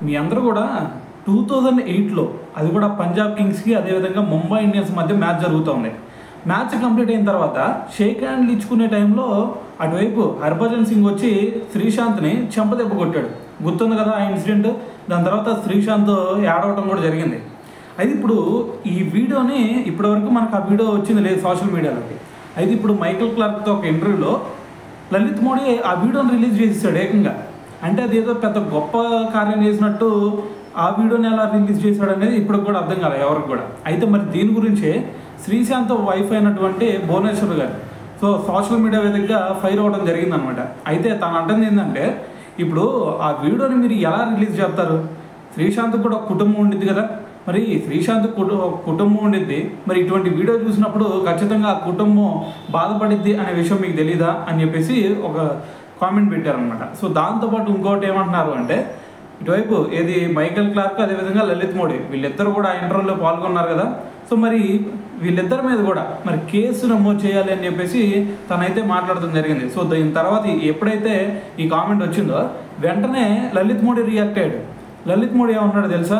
మీ అందరూ కూడా 2008లో అది కూడా పంజాబ్ కింగ్స్కి అదేవిధంగా ముంబై ఇండియన్స్ మధ్య మ్యాచ్ జరుగుతుంది. మ్యాచ్ కంప్లీట్ అయిన తర్వాత షేక్ హ్యాండ్లు ఇచ్చుకునే టైంలో అటువైపు హర్భజన్ సింగ్ వచ్చి శ్రీశాంత్ని చెంపదెబ్బ కొట్టాడు. గుర్తుంది కదా ఆ ఇన్సిడెంట్. దాని తర్వాత శ్రీశాంత్ ఏడవటం కూడా జరిగింది. అయితే ఇప్పుడు ఈ వీడియోని ఇప్పటివరకు మనకు ఆ వీడియో వచ్చింది లేదు సోషల్ మీడియాలోకి. అయితే ఇప్పుడు మైకేల్ క్లార్క్తో ఒక ఇంటర్వ్యూలో లలిత్ మోడీ ఆ వీడియోని రిలీజ్ చేసేసాడు ఏకంగా. అంటే అది ఏదో పెద్ద గొప్ప కార్యం చేసినట్టు ఆ వీడియోని ఎలా రిలీజ్ చేశాడు అనేది ఇప్పుడు కూడా అర్థం కాలేదు ఎవరికి కూడా. అయితే మరి దీని గురించే శ్రీశాంత్ వైఫ్ అయినటువంటి భువనేశ్వర్ గారు సోషల్ మీడియా వేదికగా ఫైర్ అవ్వడం జరిగిందనమాట. అయితే తను అంటుంది ఏంటంటే, ఇప్పుడు ఆ వీడియోని మీరు ఎలా రిలీజ్ చేస్తారు? శ్రీశాంత్ కూడా ఒక కుటుంబం ఉండిద్ది కదా, మరి శ్రీశాంత్ కుటుంబం ఉండిద్ది, మరి ఇటువంటి వీడియో చూసినప్పుడు ఖచ్చితంగా ఆ కుటుంబం బాధపడిద్ది అనే విషయం మీకు తెలీదా అని చెప్పేసి ఒక కామెంట్ పెట్టారనమాట. సో దాంతోపాటు ఇంకోటి ఏమంటున్నారు అంటే, ఇటువైపు ఏది మైకేల్ క్లార్క్ అదేవిధంగా లలిత్ మోడీ వీళ్ళిద్దరు కూడా ఆ ఇంటర్వ్యూలో పాల్గొన్నారు కదా. సో మరి వీళ్ళిద్దరి మీద కూడా మరి కేసు నమోదు చేయాలి అని చెప్పేసి తనైతే మాట్లాడడం జరిగింది. సో దీని తర్వాత ఎప్పుడైతే ఈ కామెంట్ వచ్చిందో వెంటనే లలిత్ మోడీ రియాక్ట్ అయ్యాడు. లలిత్ మోడీ ఏమన్నాడు తెలుసా?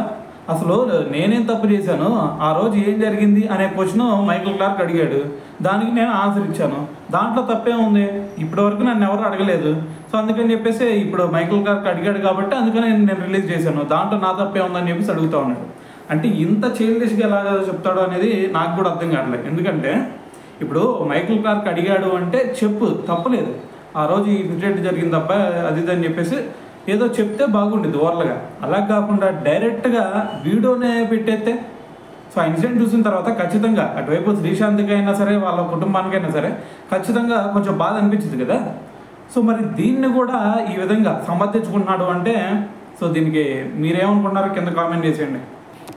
అసలు నేనేం తప్పు చేశాను, ఆ రోజు ఏం జరిగింది అనే క్వశ్చన్ మైకేల్ క్లార్క్ అడిగాడు. దానికి నేను ఆన్సర్ ఇచ్చాను. దాంట్లో తప్పే ఉంది, ఇప్పటివరకు నన్ను ఎవరు అడగలేదు. సో అందుకని చెప్పేసి ఇప్పుడు మైకేల్ క్లార్క్ అడిగాడు కాబట్టి అందుకని నేను రిలీజ్ చేశాను, దాంట్లో నా తప్పే ఉందని చెప్పేసి అడుగుతా ఉన్నాడు. అంటే ఇంత చైల్డిష్గా ఎలా చెప్తాడో అనేది నాకు కూడా అర్థం కావట్లేదు. ఎందుకంటే ఇప్పుడు మైకేల్ క్లార్క్ అడిగాడు అంటే చెప్పు, తప్పలేదు, ఆ రోజు ఈ ఇన్సిడెంట్ జరిగింది తప్ప అది అని చెప్పేసి ఏదో చెప్తే బాగుండేది ఓవర్లుగా. అలా కాకుండా డైరెక్ట్గా వీడియోనే పెట్టేస్తే సో ఆ ఇన్సిడెంట్ చూసిన తర్వాత ఖచ్చితంగా అటువైపు శ్రీశాంత్కి అయినా సరే వాళ్ళ కుటుంబానికైనా సరే ఖచ్చితంగా కొంచెం బాధ అనిపించింది కదా. సో మరి దీన్ని కూడా ఈ విధంగా సమర్థించుకుంటున్నాడు అంటే సో దీనికి మీరేమనుకుంటున్నారో కింద కామెంట్ చేసేయండి.